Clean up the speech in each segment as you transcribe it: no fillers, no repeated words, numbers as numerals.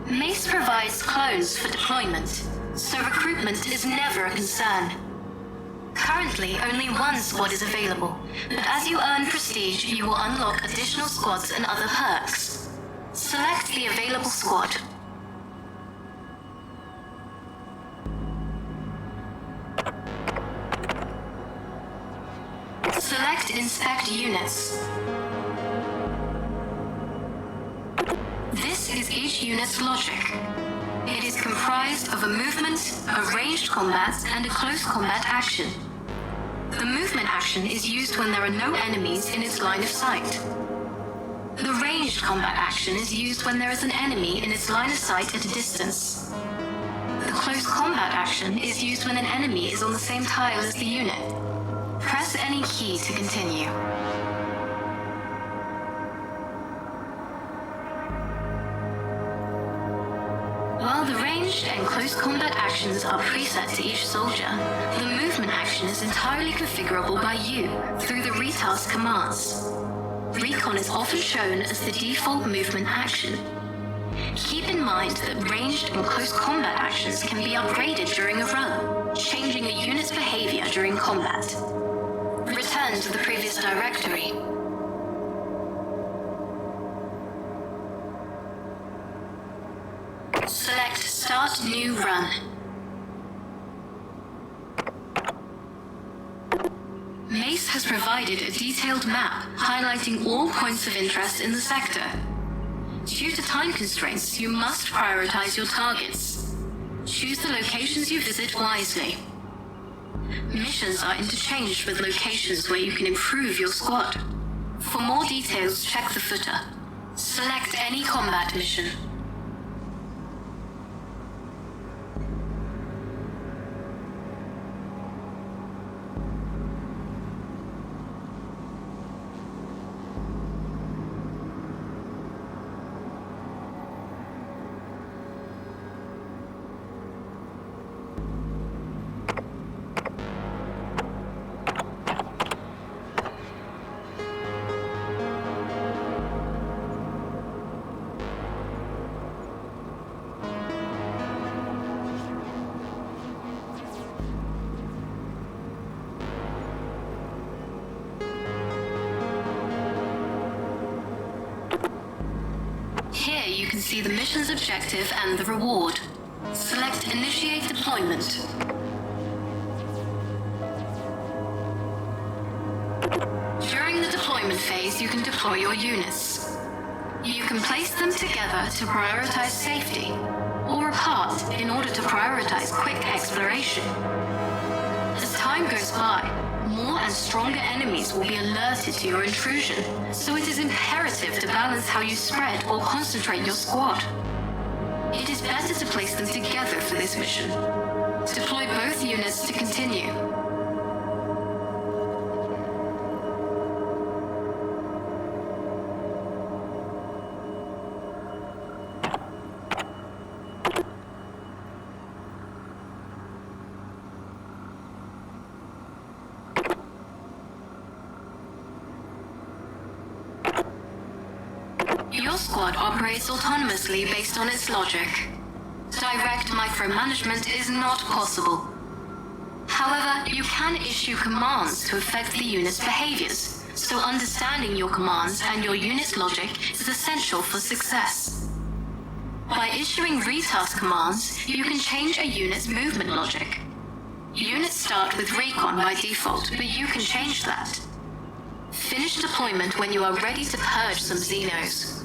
Mace provides clones for deployment, so recruitment is never a concern. Currently, only one squad is available, but as you earn prestige, you will unlock additional squads and other perks. Select the available squad. Select Inspect Units. This is each unit's logic. It is comprised of a movement, a ranged combat, and a close combat action. The movement action is used when there are no enemies in its line of sight. The ranged combat action is used when there is an enemy in its line of sight at a distance. The close combat action is used when an enemy is on the same tile as the unit. Press any key to continue. While the ranged and close combat actions are preset to each soldier, the movement action is entirely configurable by you through the retask commands. Recon is often shown as the default movement action. Keep in mind that ranged and close combat actions can be upgraded during a run, changing a unit's behavior during combat. Return to the previous directory. Select Start New Run. Mace has provided a detailed map highlighting all points of interest in the sector. Due to time constraints, you must prioritize your targets. Choose the locations you visit wisely. Missions are interchanged with locations where you can improve your squad. For more details, check the footer. Select any combat mission. Here you can see the mission's objective and the reward. Select Initiate Deployment. During the deployment phase, you can deploy your units. You can place them together to prioritize safety, or apart in order to prioritize quick exploration. As time goes by, more and stronger enemies will be alerted to your intrusion, so it is imperative to balance how you spread or concentrate your squad. It is better to place them together for this mission. Deploy both units to continue. Your squad operates autonomously based on its logic. Direct micromanagement is not possible. However, you can issue commands to affect the unit's behaviors, so understanding your commands and your unit's logic is essential for success. By issuing retask commands, you can change a unit's movement logic. Units start with recon by default, but you can change that. Finish deployment when you are ready to purge some Xenos.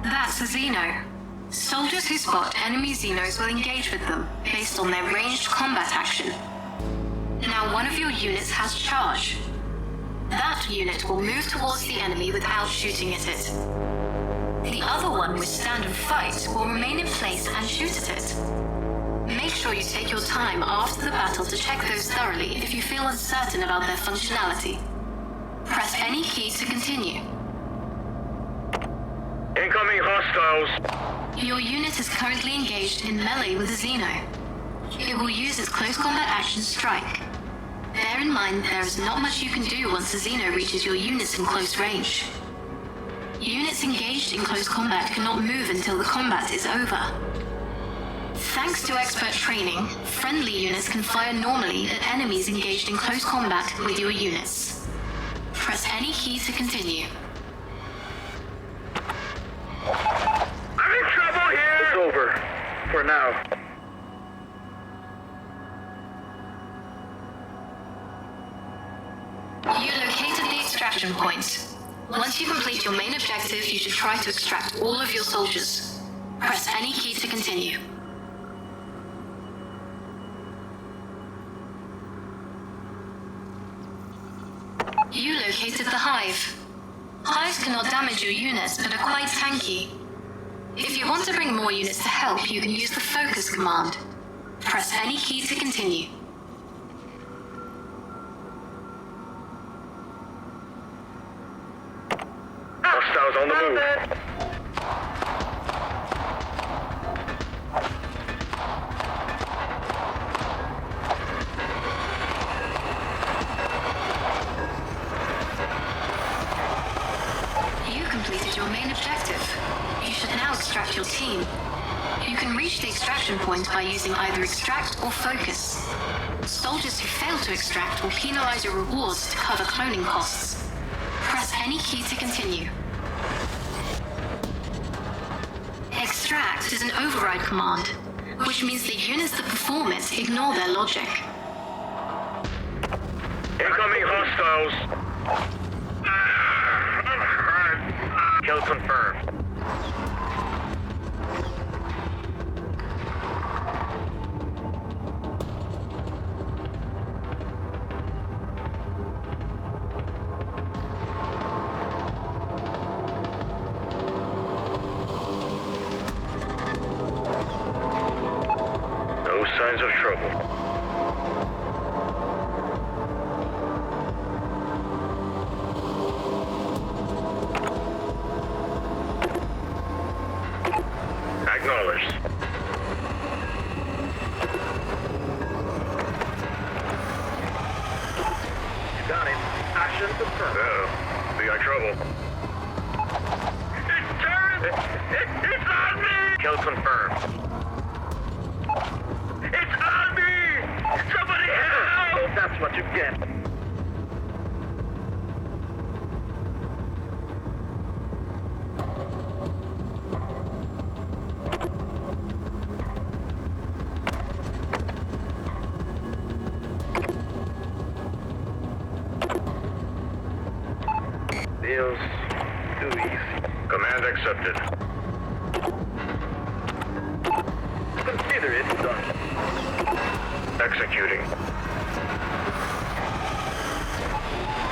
That's a Xeno. Soldiers who spot enemy Xenos will engage with them, based on their ranged combat action. Now one of your units has charge. That unit will move towards the enemy without shooting at it. The other one with stand and fight will remain in place and shoot at it. Make sure you take your time after the battle to check those thoroughly if you feel uncertain about their functionality. Press any key to continue. Incoming hostiles. Your unit is currently engaged in melee with a Xeno. It will use its close combat action strike. Bear in mind there is not much you can do once the Xeno reaches your units in close range. Units engaged in close combat cannot move until the combat is over. Thanks to expert training, friendly units can fire normally at enemies engaged in close combat with your units. Press any key to continue. I'm in trouble here! It's over. For now. You located the extraction point. Once you complete your main objective, you should try to extract all of your soldiers. Press any key to continue. You located the hive. Hives cannot damage your units, but are quite tanky. If you want to bring more units to help, you can use the focus command. Press any key to continue. Hostiles on the move. You completed your main objective. You should now extract your team. You can reach the extraction point by using either extract or focus. Soldiers who fail to extract will penalize your rewards to cover cloning costs. Press any key to continue. Extract is an override command, which means the units that perform it ignore their logic. Incoming hostiles. Kill confirmed. No signs of trouble. Acknowledged. Got it. Action confirmed. Uh-oh. We got trouble. It's turned! It's on me! Kill confirmed. It's on me! Somebody help! That's what you get. Feels too easy. Command accepted. Consider it done. Executing.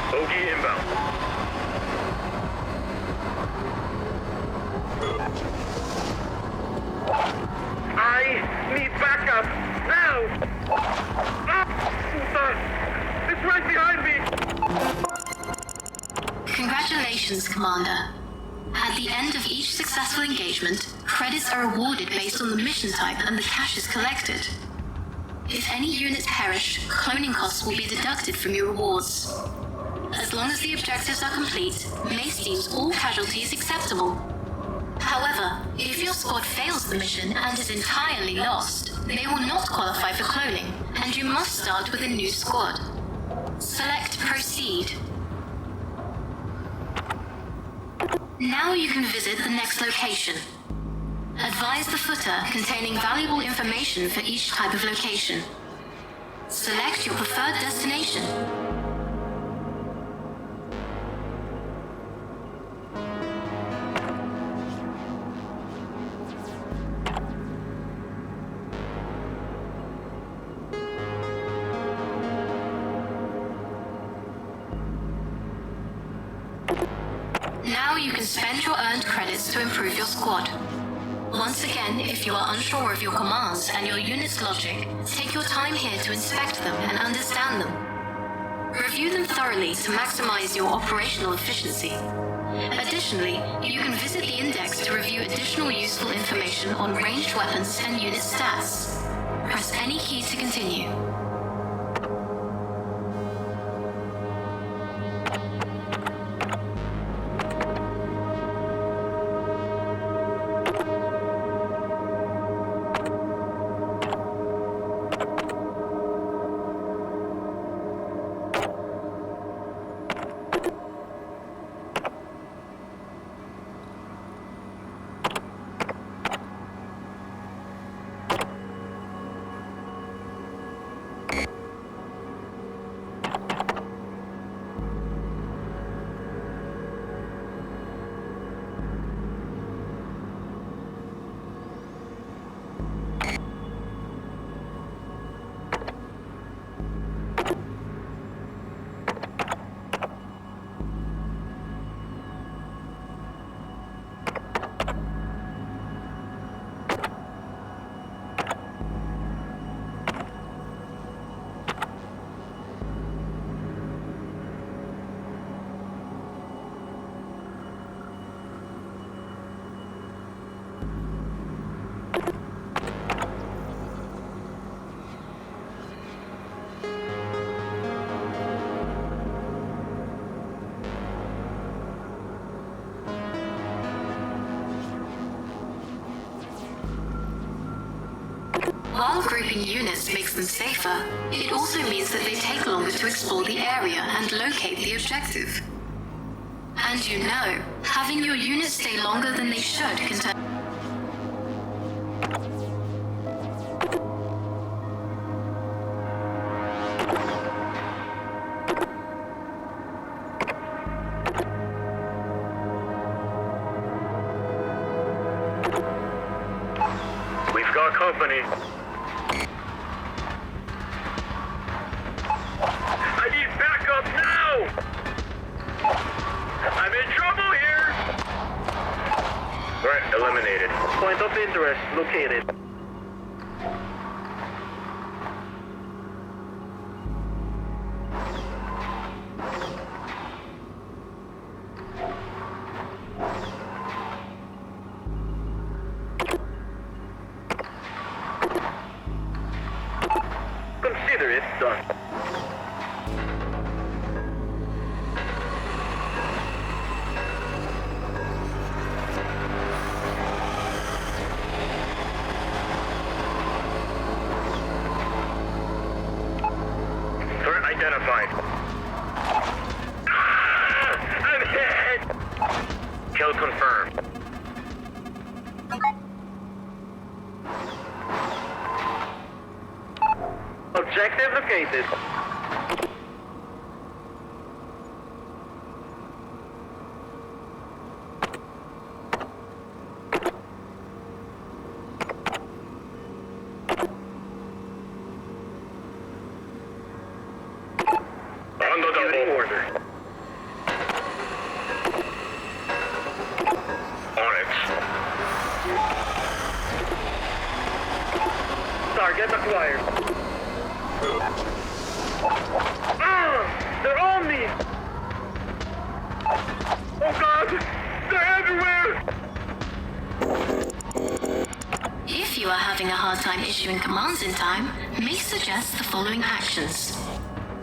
Bogey inbound. I need backup now. It's right behind me. Congratulations, Commander. At the end of each successful engagement, credits are awarded based on the mission type and the caches collected. If any units perish, cloning costs will be deducted from your rewards. As long as the objectives are complete, Mace deems all casualties acceptable. However, if your squad fails the mission and is entirely lost, they will not qualify for cloning, and you must start with a new squad. Select Proceed. Now you can visit the next location. Advise the footer containing valuable information for each type of location. Select your preferred destination. Now you can spend your earned credits to improve your squad. Once again, if you are unsure of your commands and your unit's logic, take your time here to inspect them and understand them. Review them thoroughly to maximize your operational efficiency. Additionally, you can visit the index to review additional useful information on ranged weapons and unit stats. Press any key to continue. While grouping units makes them safer, it also means that they take longer to explore the area and locate the objective. And you know, having your units stay longer than they should can turn... We've got company. I need backup now! I'm in trouble here! Threat eliminated. Point of interest located. Consider it done. Threat identified. I'm hit! Kill confirmed. Objective located. On the double order. On it. Target acquired. They're on me! Oh God! They're everywhere! If you are having a hard time issuing commands in time, may suggest the following actions.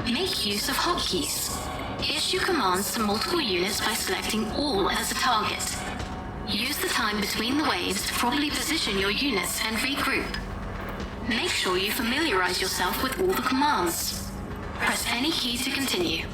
Make use of hotkeys. Issue commands to multiple units by selecting all as a target. Use the time between the waves to properly position your units and regroup. Make sure you familiarize yourself with all the commands. Press any key to continue.